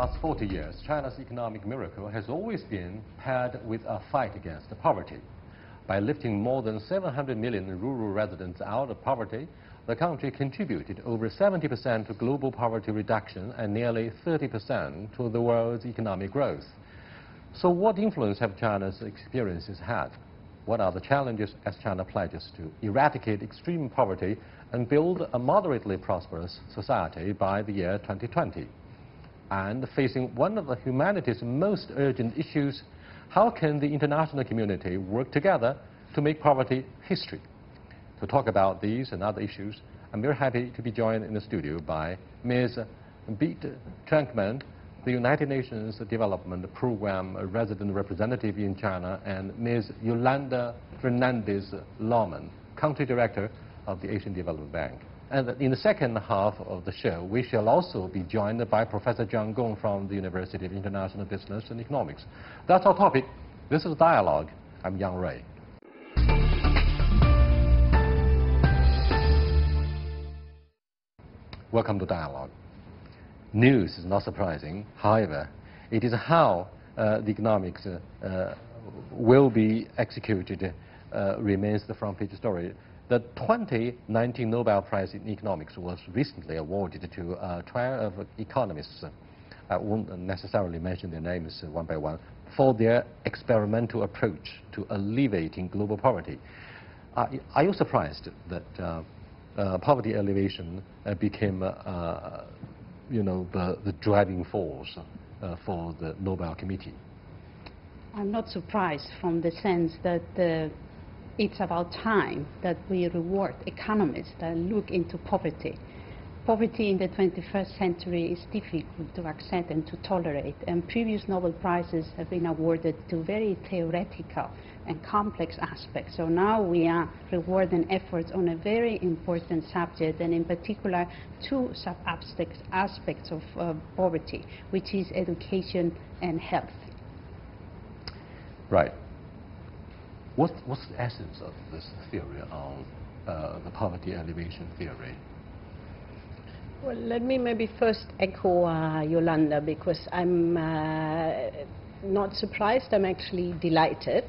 last 40 years, China's economic miracle has always been paired with a fight against poverty. By lifting more than 700 million rural residents out of poverty, the country contributed over 70% to global poverty reduction and nearly 30% to the world's economic growth. So what influence have China's experiences had? What are the challenges as China pledges to eradicate extreme poverty and build a moderately prosperous society by the year 2020? And facing one of the humanity's most urgent issues, how can the international community work together to make poverty history? To talk about these and other issues, I'm very happy to be joined in the studio by Ms. Beat Trankman, the United Nations Development Program resident representative in China, and Ms. Yolanda Fernandez-Lawman, country director of the Asian Development Bank. And in the second half of the show, we shall also be joined by Professor Zhang Gong from the University of International Business and Economics. That's our topic. This is Dialogue. I'm Yang Ray. Welcome to Dialogue. News is not surprising. However, it is how the economics will be executed remains the front page story. The 2019 Nobel Prize in Economics was recently awarded to a trio of economists. I won't necessarily mention their names one by one, for their experimental approach to alleviating global poverty. Are you surprised that poverty alleviation became the driving force for the Nobel Committee? I'm not surprised from the sense that it's about time that we reward economists that look into poverty. Poverty in the 21st century is difficult to accept and to tolerate, and previous Nobel Prizes have been awarded to very theoretical and complex aspects. So now we are rewarding efforts on a very important subject, and in particular two aspects of poverty, which is education and health. Right. What's the essence of this theory on the poverty alleviation theory? Well, let me maybe first echo Yolanda, because I'm not surprised, I'm actually delighted.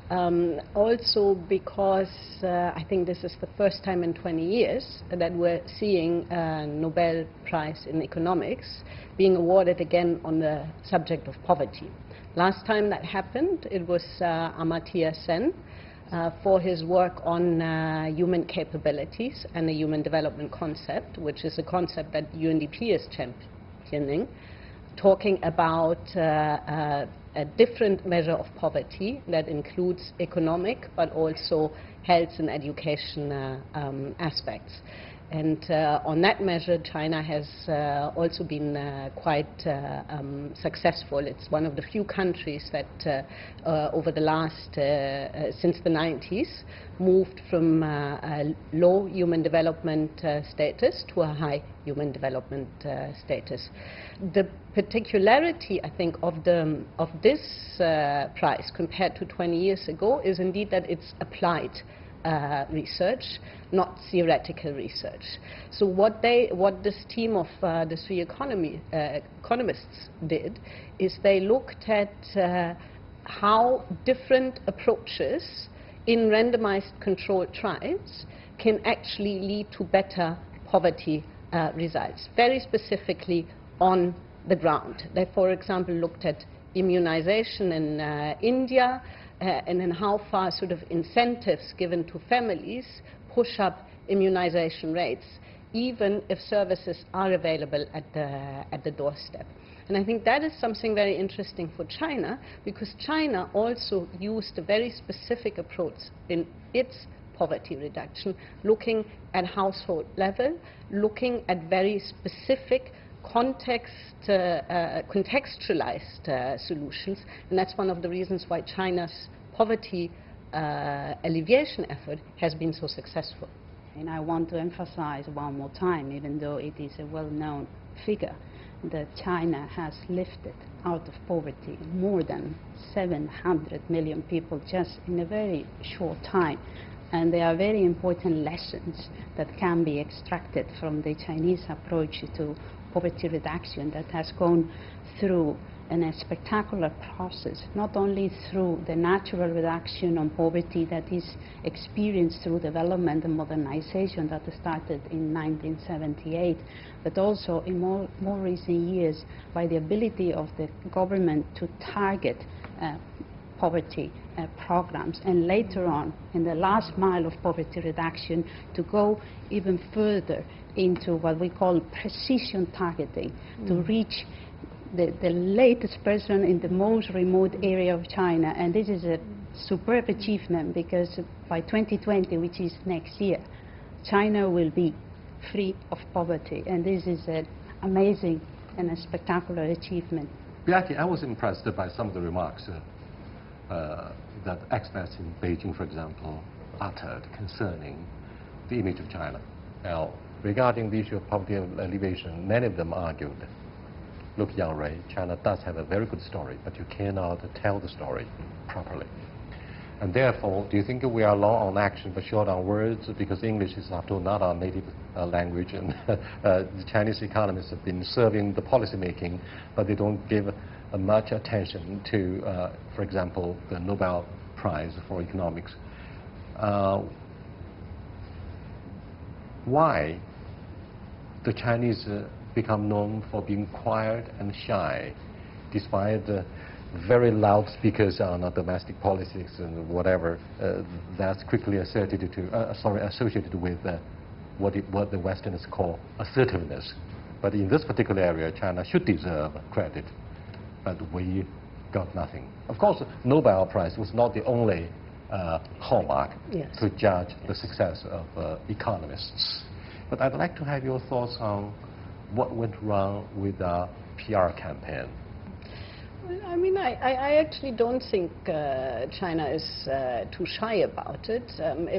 Also because I think this is the first time in 20 years that we're seeing a Nobel Prize in Economics being awarded again on the subject of poverty. Last time that happened, it was Amartya Sen for his work on human capabilities and the human development concept, which is a concept that UNDP is championing, talking about a different measure of poverty that includes economic but also health and education aspects. And on that measure, China has also been quite successful. It's one of the few countries that over the last, since the 90s, moved from a low human development status to a high human development status. The particularity, I think, of this prize compared to 20 years ago is indeed that it's applied research, not theoretical research. So what this team of the three economists did is they looked at how different approaches in randomized controlled trials can actually lead to better poverty results, very specifically on the ground. They, for example, looked at immunization in India, and then how far sort of incentives given to families push up immunization rates, even if services are available at the doorstep. And I think that is something very interesting for China, because China also used a very specific approach in its poverty reduction, looking at household level, looking at very specific contextualized solutions, and that's one of the reasons why China's poverty alleviation effort has been so successful. And I want to emphasize one more time, even though it is a well-known figure, that China has lifted out of poverty more than 700 million people just in a very short time. And there are very important lessons that can be extracted from the Chinese approach to poverty reduction that has gone through a spectacular process, not only through the natural reduction on poverty that is experienced through development and modernization that started in 1978, but also in more recent years by the ability of the government to target poverty programs, and later on, in the last mile of poverty reduction, to go even further into what we call precision targeting, to reach the latest person in the most remote area of China. And this is a superb achievement, because by 2020, which is next year, China will be free of poverty. And this is an amazing and a spectacular achievement. Beate, I was impressed by some of the remarks that experts in Beijing, for example, uttered concerning the image of China. Now, regarding the issue of poverty alleviation, many of them argued, look, Yang Rui, China does have a very good story, but you cannot tell the story properly. And therefore, do you think we are long on action but short on words? Because English is, after all, not our native language, and the Chinese economists have been serving the policy making, but they don't give much attention to, for example, the Nobel Prize for Economics. Why the Chinese become known for being quiet and shy, despite the very loud speakers on domestic politics and whatever that's quickly associated with what the Westerners call assertiveness. But in this particular area, China should deserve credit, but we got nothing. Of course, Nobel Prize was not the only hallmark to judge the success of economists. But I'd like to have your thoughts on what went wrong with our PR campaign. Well, I mean, I actually don't think China is too shy about it,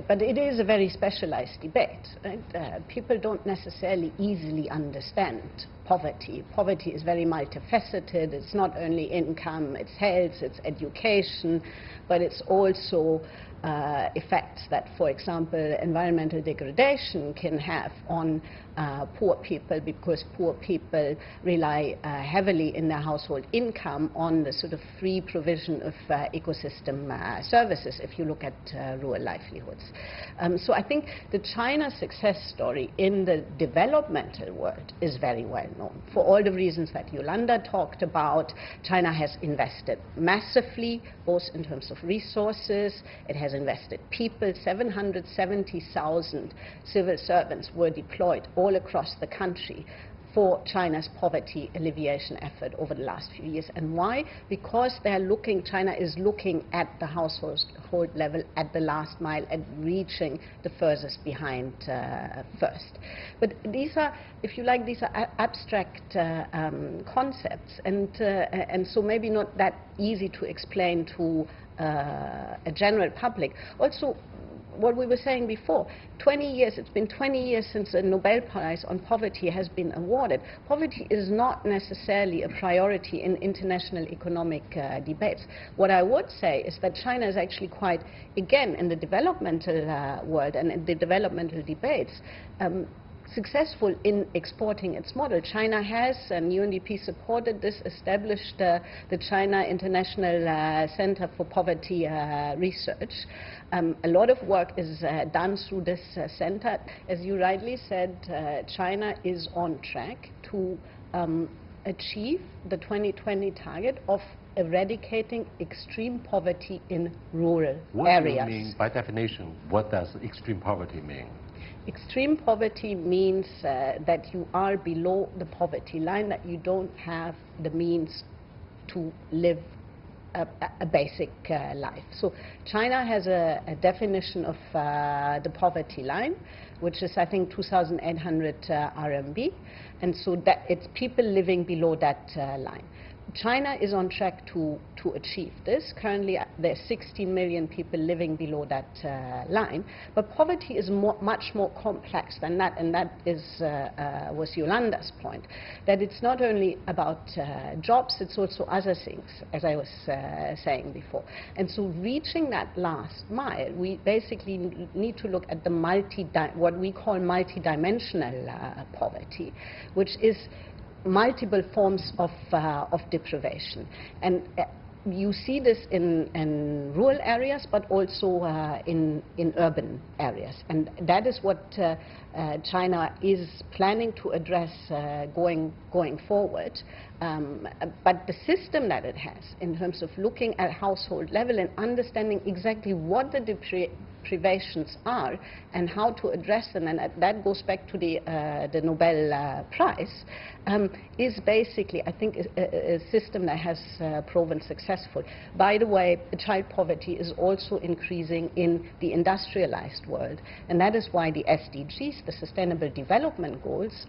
but it is a very specialized debate. Right? People don't necessarily easily understand poverty. Poverty is very multifaceted. It's not only income, it's health, it's education, but it's also effects that, for example, environmental degradation can have on poor people, because poor people rely heavily in their household income on the sort of free provision of ecosystem services, if you look at rural livelihoods. So I think the China success story in the developmental world is very well known. For all the reasons that Yolanda talked about, China has invested massively, both in terms of resources. It has invested people. 770,000 civil servants were deployed all across the country for China's poverty alleviation effort over the last few years. And why? Because China is looking at the household level, at the last mile, and reaching the furthest behind first. But these are, if you like, these are abstract concepts, and so maybe not that easy to explain to a general public. Also, what we were saying before, 20 years, it's been 20 years since the Nobel Prize on Poverty has been awarded. Poverty is not necessarily a priority in international economic debates. What I would say is that China is actually quite, again, in the developmental world and in the developmental debates, successful in exporting its model. China has, and UNDP supported this, established the China International Center for Poverty Research. A lot of work is done through this center. As you rightly said, China is on track to achieve the 2020 target of eradicating extreme poverty in rural areas. What do you mean, by definition, what does extreme poverty mean? Extreme poverty means that you are below the poverty line, that you don't have the means to live a basic life. So China has a definition of the poverty line, which is, I think, 2,800 RMB, and so that it's people living below that line. China is on track to achieve this. Currently, there are 16 million people living below that line. But poverty is much more complex than that, and that was Yolanda's point, that it's not only about jobs, it's also other things, as I was saying before. And so reaching that last mile, we basically need to look at the what we call multidimensional poverty, which is multiple forms of deprivation. And you see this in rural areas, but also in urban areas. And that is what China is planning to address going forward. But the system that it has, in terms of looking at household level and understanding exactly what the deprivations are and how to address them, and that goes back to the Nobel Prize, is basically, I think, a system that has proven successful. By the way, child poverty is also increasing in the industrialized world, and that is why the SDGs, the Sustainable Development Goals,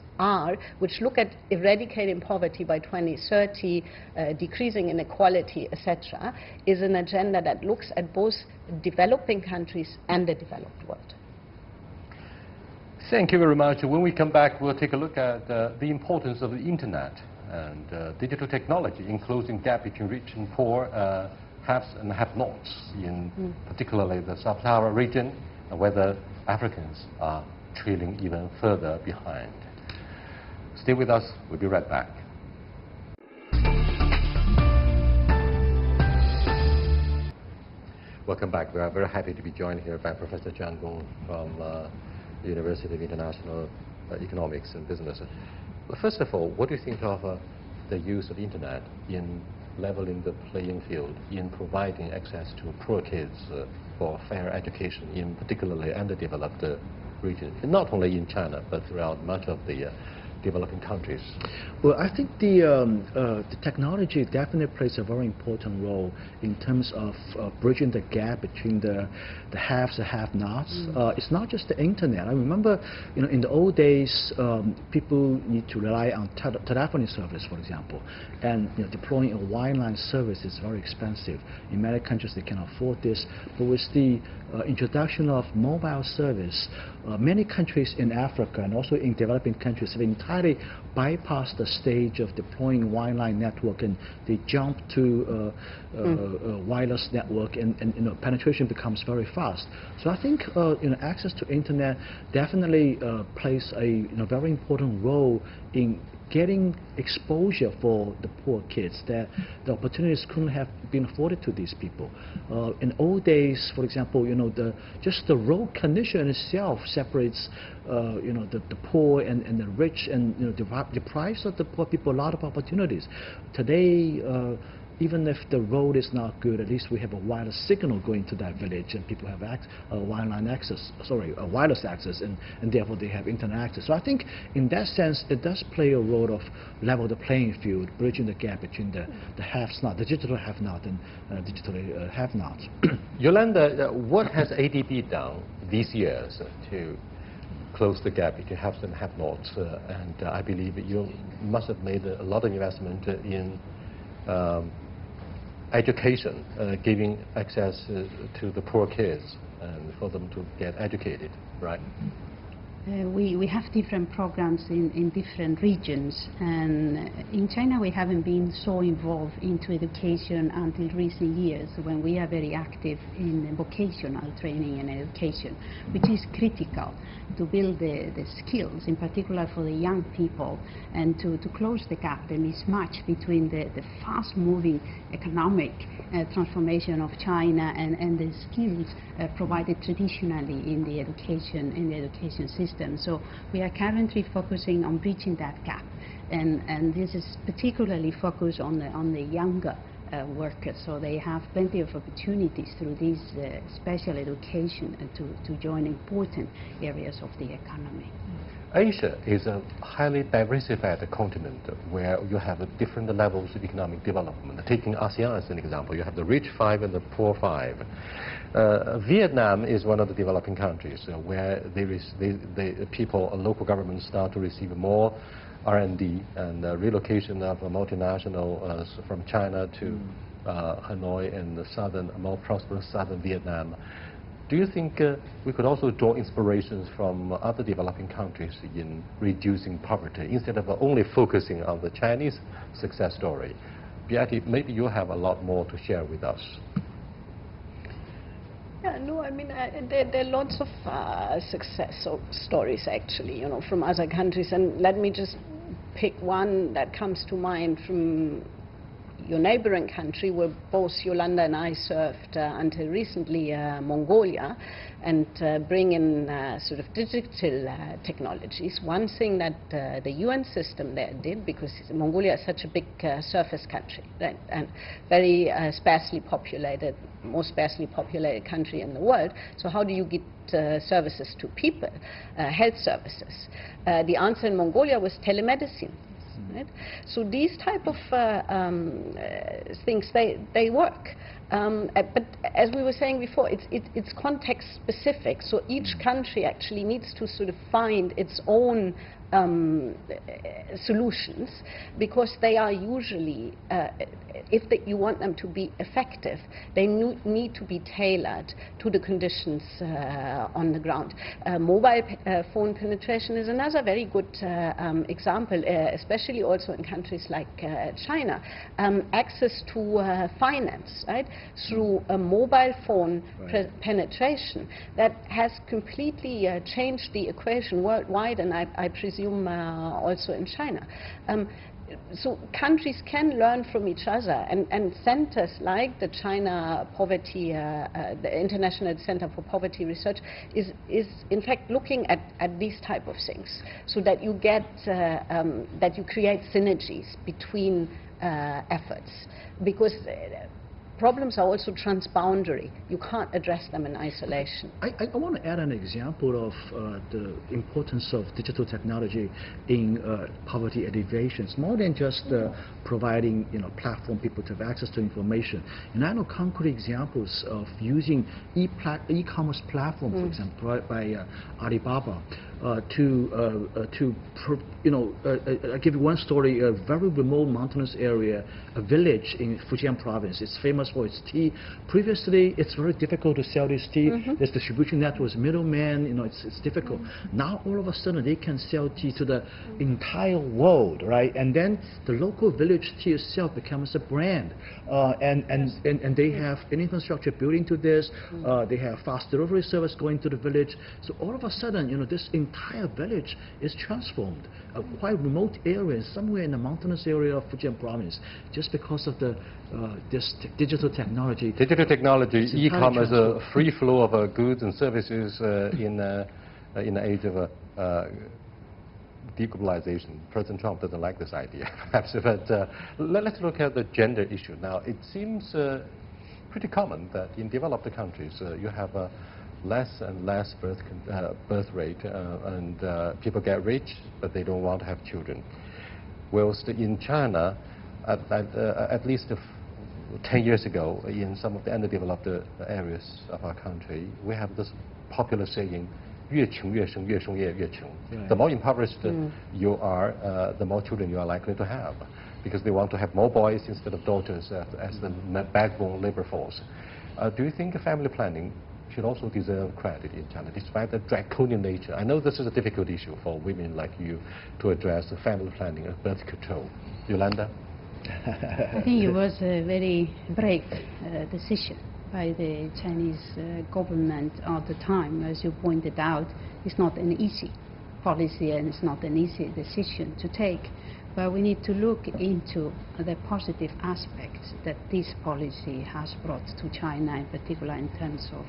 which look at eradicating poverty by 2030, decreasing inequality, etc., is an agenda that looks at both developing countries and the developed world. Thank you very much. When we come back, we'll take a look at the importance of the internet and digital technology in closing gap between rich and poor, haves and have-nots, in particularly the sub-Saharan region, and whether Africans are trailing even further behind. Stay with us. We'll be right back. Welcome back. We are very happy to be joined here by Professor Zhang Gong from the University of International Economics and Business. First of all, what do you think of the use of the internet in leveling the playing field, in providing access to poor kids for fair education in particularly underdeveloped regions, not only in China, but throughout much of the developing countries? Well, I think the technology definitely plays a very important role in terms of bridging the gap between the haves and have-nots. It's not just the internet. I remember, in the old days, people need to rely on telephony service, for example, and deploying a wireline service is very expensive. In many countries, they can afford this. But with the introduction of mobile service, many countries in Africa and also in developing countries have entirely bypassed the stage of deploying wireline network, and they jump to wireless network, and penetration becomes very fast. So I think access to internet definitely plays a very important role in getting exposure for the poor kids, that the opportunities couldn't have been afforded to these people. In old days, for example, just the road condition itself separates the poor and the rich, and deprives of the poor people a lot of opportunities. Today, even if the road is not good, at least we have a wireless signal going to that village, and people have wireless access, and therefore they have internet access. So I think in that sense, it does play a role of level the playing field, bridging the gap between the have-not, the digital have-not, and digitally have-not. Yolanda, what has ADB done these years to close the gap between haves and have-nots? And I believe you must have made a lot of investment in education, giving access to the poor kids and for them to get educated, right? We have different programs in different regions, and in China we haven't been so involved into education until recent years, when we are very active in vocational training and education, which is critical to build the skills, in particular for the young people, and to close the gap, the mismatch between the fast-moving economic transformation of China and the skills provided traditionally in the education system. So we are currently focusing on bridging that gap, and this is particularly focused on the younger workers, so they have plenty of opportunities through this special education to join important areas of the economy. Asia is a highly diversified continent where you have different levels of economic development. Taking ASEAN as an example, you have the rich five and the poor five. Vietnam is one of the developing countries where the people, local governments start to receive more R&D and relocation of multinationals from China to Hanoi and the more prosperous southern Vietnam. Do you think we could also draw inspirations from other developing countries in reducing poverty instead of only focusing on the Chinese success story? Beate, maybe you have a lot more to share with us. Yeah, no, I mean, there are lots of success stories, actually, from other countries. And let me just pick one that comes to mind from your neighboring country, where both Yolanda and I served until recently, Mongolia, and bring in sort of digital technologies. One thing that the UN system there did, because Mongolia is such a big surface country, right, and very sparsely populated, most sparsely populated country in the world, so how do you get services to people, health services? The answer in Mongolia was telemedicine. Right? So these type of things, they work. But as we were saying before, it's context specific. So each country actually needs to sort of find its own solutions, because they are usually, if you want them to be effective, they need to be tailored to the conditions on the ground. Mobile phone penetration is another very good example, especially also in countries like China. Access to finance, right, through a mobile phone penetration that has completely changed the equation worldwide, and I presume also in China. So countries can learn from each other, and centers like the China Poverty, the International Center for Poverty Research is in fact looking at these type of things, so that you get, that you create synergies between efforts, because problems are also transboundary. You can't address them in isolation. I want to add an example of the importance of digital technology in poverty alleviation. It's more than just providing, platform people to have access to information. And I know concrete examples of using e-commerce platform, for example, by Alibaba. I'll give you one story. A very remote mountainous area, a village in Fujian province. It's famous for its tea. Previously, it's very difficult to sell this tea. There's distribution networks, middlemen. It's difficult. Now, all of a sudden, they can sell tea to the entire world, right? And then the local village tea itself becomes a brand, and they have an infrastructure built into this. They have fast delivery service going to the village. So all of a sudden, this entire village is transformed. A quite remote area, somewhere in the mountainous area of Fujian province, just because of the this digital technology. Digital technology, e-commerce, a free flow of goods and services in the age of deglobalization. President Trump doesn't like this idea, perhaps. But let's look at the gender issue now. It seems pretty common that in developed countries you have a less and less birth rate, and people get rich, but they don't want to have children. Whilst in China, at least 10 years ago, in some of the underdeveloped areas of our country, we have this popular saying, 越穷越生，越生越穷. The more impoverished you are, the more children you are likely to have, because they want to have more boys instead of daughters as the backbone labor force. Do you think family planning should also deserve credit in China, despite the draconian nature? I know this is a difficult issue for women like you to address, family planning and birth control. Yolanda? I think it was a very brave decision by the Chinese government at the time. As you pointed out, it's not an easy policy and it's not an easy decision to take. But we need to look into the positive aspects that this policy has brought to China, in particular in terms of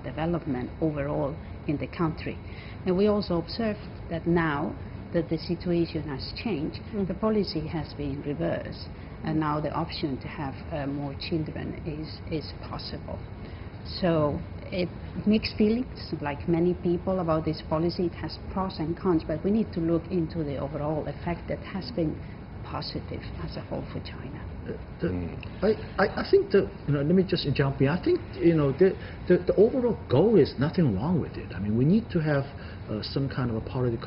development overall in the country. And we also observe that now that the situation has changed, the policy has been reversed, and now the option to have more children is possible. So mixed feelings, like many people, about this policy. It has pros and cons, but we need to look into the overall effect that has been positive as a whole for China. I think that, let me just jump in. I think, the overall goal is nothing wrong with it. I mean, we need to have some kind of a population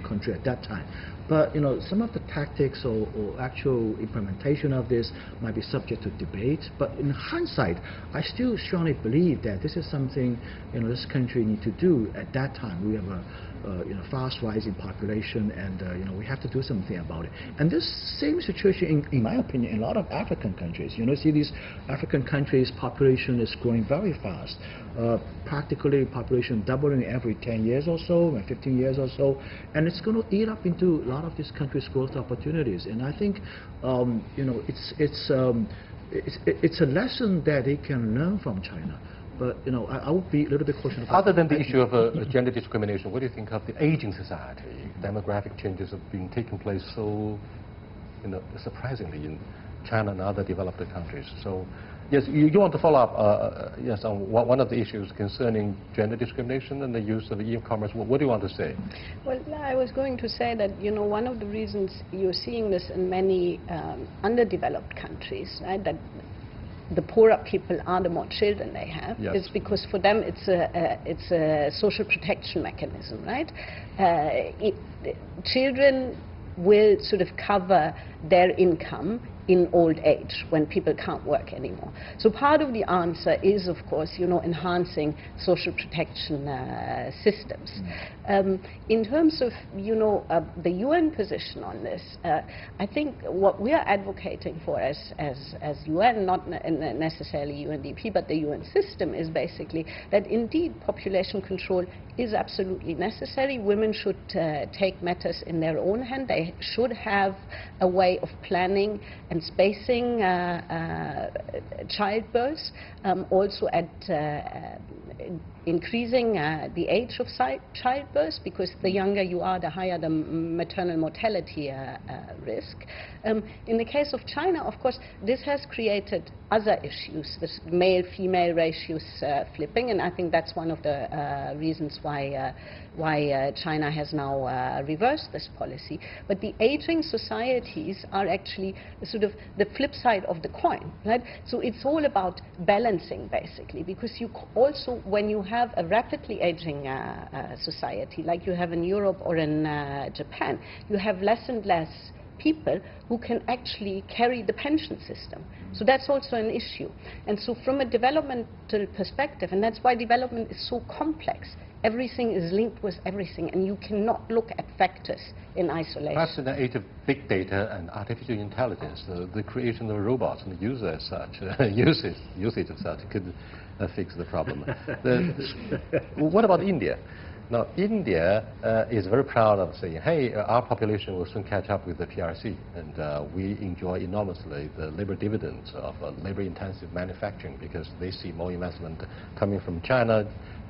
control at that time. But, some of the tactics or actual implementation of this might be subject to debate. But in hindsight, I still strongly believe that this is something, this country need to do at that time. We have a fast rising population, and we have to do something about it. And this same situation in my opinion, in a lot of African countries. You know, see these African countries' population is growing very fast. Practically population doubling every 10 years or so, and 15 years or so, and it's going to eat up into a lot of these countries' growth opportunities. And I think, you know, it's a lesson that they can learn from China. But you know, I would be a little bit cautious. Other than the issue of gender discrimination, what do you think of the aging society? Demographic changes have been taking place so, you know, surprisingly in China and other developed countries. So, yes, you want to follow up, yes, on one of the issues concerning gender discrimination and the use of e-commerce. What do you want to say? Well, I was going to say that, you know, one of the reasons you're seeing this in many underdeveloped countries, right, that the poorer people are, the more children they have. Yes. It's because for them it's a social protection mechanism, right? Children will sort of cover their income in old age when people can't work anymore. So part of the answer is, of course, you know, enhancing social protection systems. In terms of, you know, the UN position on this, I think what we are advocating for as UN, not necessarily UNDP, but the UN system, is basically that indeed population control is absolutely necessary. Women should take matters in their own hand. They should have a way of planning and spacing childbirth, also at increasing the age of childbirth, because the younger you are, the higher the maternal mortality risk. In the case of China, of course, this has created other issues, this male-female ratios flipping, and I think that's one of the reasons why China has now reversed this policy. But the aging societies are actually sort of the flip side of the coin, right? So it's all about balancing, basically, because you also, when you have a rapidly aging society, like you have in Europe or in Japan, you have less and less people who can actually carry the pension system. So that's also an issue. And so from a developmental perspective, and that's why development is so complex, everything is linked with everything, and you cannot look at factors in isolation. Perhaps in the age of big data and artificial intelligence, the creation of robots and the use as such, usage of such could fix the problem. What about India? Now, India is very proud of saying, hey, our population will soon catch up with the PRC, and we enjoy enormously the labor dividends of labor-intensive manufacturing, because they see more investment coming from China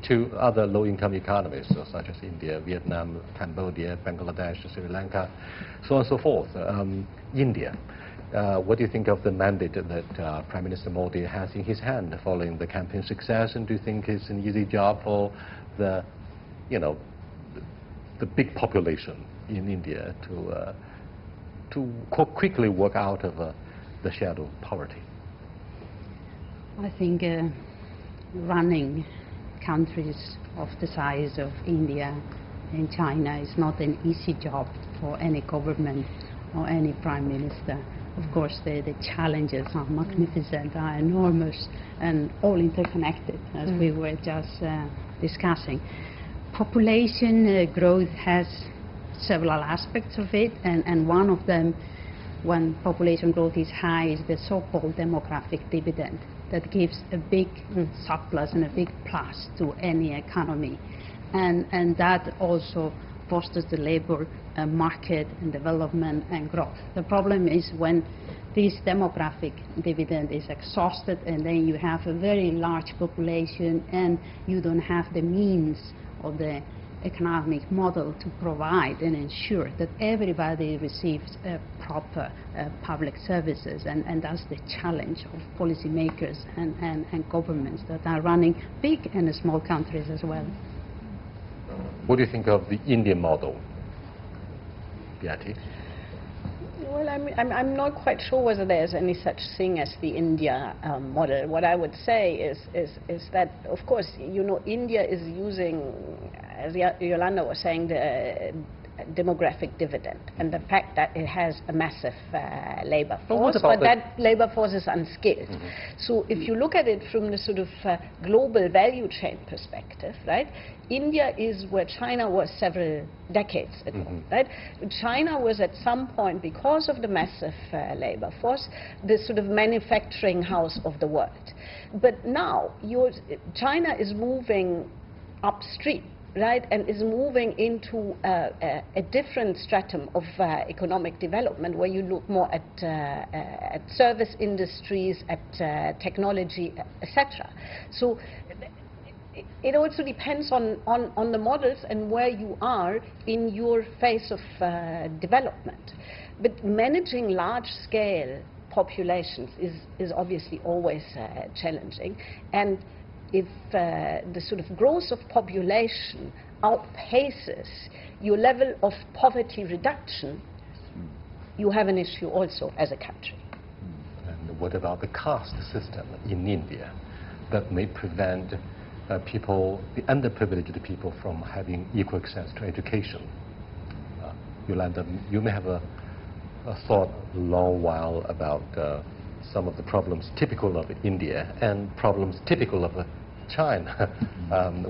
to other low-income economies, such as India, Vietnam, Cambodia, Bangladesh, Sri Lanka, so on and so forth. India. What do you think of the mandate that Prime Minister Modi has in his hand following the campaign success, and do you think it's an easy job for the, you know, the big population in India to quickly work out of the shadow of poverty? I think running countries of the size of India and China is not an easy job for any government or any prime minister. Of course, the challenges are magnificent, are enormous, and all interconnected, as we were just discussing. Population growth has several aspects of it, and one of them, when population growth is high, is the so-called demographic dividend that gives a big surplus and a big plus to any economy, and that also fosters the labor market and development and growth. The problem is when this demographic dividend is exhausted, and then you have a very large population and you don't have the means of the economic model to provide and ensure that everybody receives proper public services, and that's the challenge of policymakers and governments that are running big and small countries as well. What do you think of the Indian model, Beatty? Well, I'm not quite sure whether there's any such thing as the India model. What I would say is that, of course, you know, India is using, as Yolanda was saying, demographic dividend and the fact that it has a massive labor But what force, about but that labor force is unskilled. So if you look at it from the sort of global value chain perspective, right, India is where China was several decades ago, right? China was at some point, because of the massive labor force, the sort of manufacturing house of the world. But now China is moving upstream, right, and is moving into a different stratum of economic development, where you look more at service industries, at technology, etc. So it also depends on the models and where you are in your phase of development. But managing large-scale populations is obviously always challenging. And if the sort of growth of population outpaces your level of poverty reduction, you have an issue also as a country. And what about the caste system in India that may prevent people, the underprivileged people, from having equal access to education? Yolanda, you may have a thought a long while about some of the problems typical of India and problems typical of China.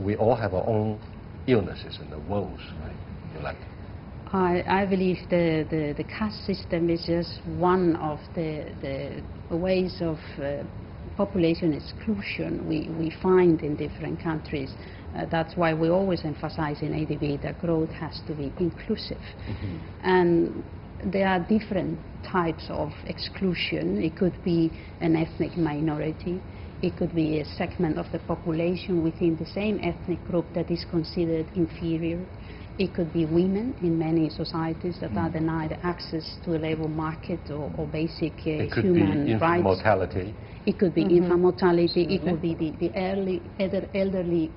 We all have our own illnesses and woes, right? Yolanda? I believe the caste system is just one of the ways of population exclusion we find in different countries. That's why we always emphasize in ADB that growth has to be inclusive. And there are different types of exclusion. It could be an ethnic minority. It could be a segment of the population within the same ethnic group that is considered inferior. It could be women in many societies that are denied access to the labor market or basic human rights. It could be infant mortality. It could be infant mortality. It could be the elderly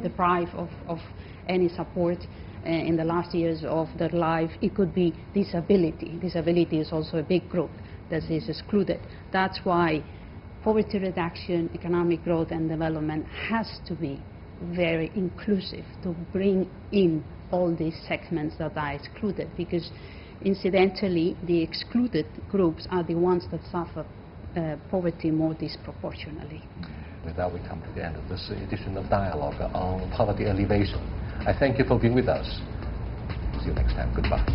deprived of any support in the last years of their life. It could be disability. Disability is also a big group that is excluded. That's why poverty reduction, economic growth and development has to be very inclusive, to bring in all these segments that are excluded, because incidentally the excluded groups are the ones that suffer poverty more disproportionately. With that, we come to the end of this edition of Dialogue on Poverty Alleviation. I thank you for being with us. See you next time. Goodbye.